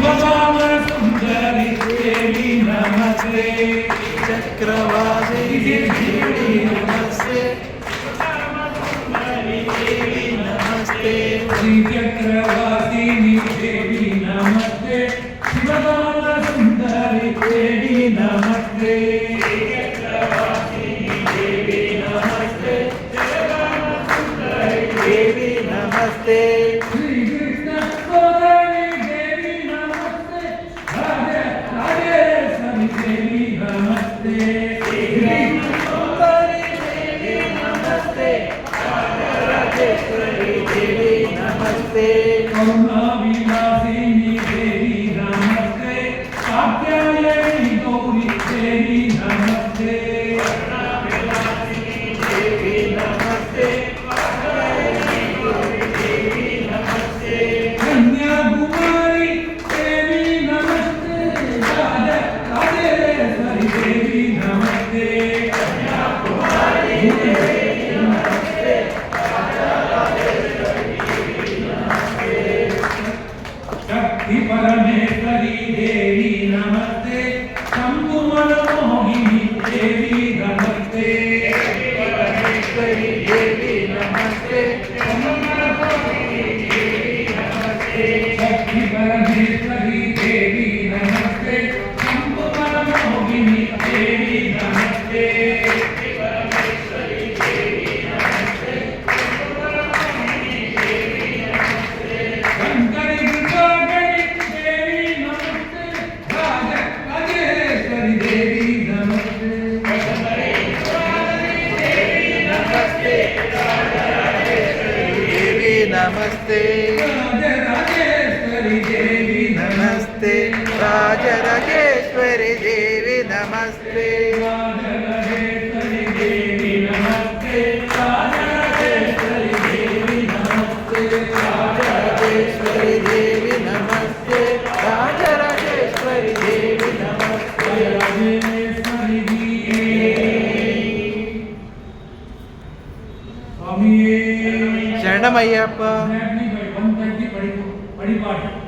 ಶಿವಭಾಮ ಸುಂದರಿ ದೇವಿ ನಮಸ್ತೆ ಚಕ್ರವಾಸಿ ದೇವಿ ನಮಸ್ತೆ ದೇವಿ ನಮಸ್ತೆ ಶ್ರೀ ಚಕ್ರವಾಸಿನಿ ದೇವಿ ನಮಸ್ತೆ ಶಿವಭಾಮ ಸುಂದರಿ ದೇವಿ ನಮಸ್ತೆ ಚಕ್ರವಾಸಿನಿ ದೇವಿ ನಮಸ್ತೆ ಶಿವಭಾಮ ಸುಂದರಿ ದೇವಿ ನಮಸ್ತೆ करुणाविलासिनी देवी नमस्ते कात्यायनी गौरी देवी नमस्ते करुणाविलासिनी देवी नमस्ते कात्यायनी गौरी देवी नमस्ते कन्याकुमारी देवी नमस्ते राजेश्वरी देवी नमस्ते कन्याकुमारी देवी नमस्ते शक्ति परमेश्वरी देवी नमस्ते शंभुमन मोहिनी देवी नमस्ते परमेश्वरी देवी नमस्ते शंभुमन मोहिनी देवी नमस्ते शक्ति परमेश्वरी देवी नमस्ते शंभुमन मोहिनी देवी नमस्ते परमेश्वरी देवी नमस्ते शंभुमन मोहिनी देवी नमस्ते शंकरी नमस्ते राजराजेश्वरी देवी नमस्ते राजराजेश्वरी देवी नमस्ते राजराजेश्वरी देवी नमस्ते राजराजेश्वरी देवी नमस्ते राजराजेश्वरी देवी नमस्ते राजराजेश्वरी देवी नमस्ते राजेश्वरी स्वामी शरणमय्यप्पा 130 परिपाठ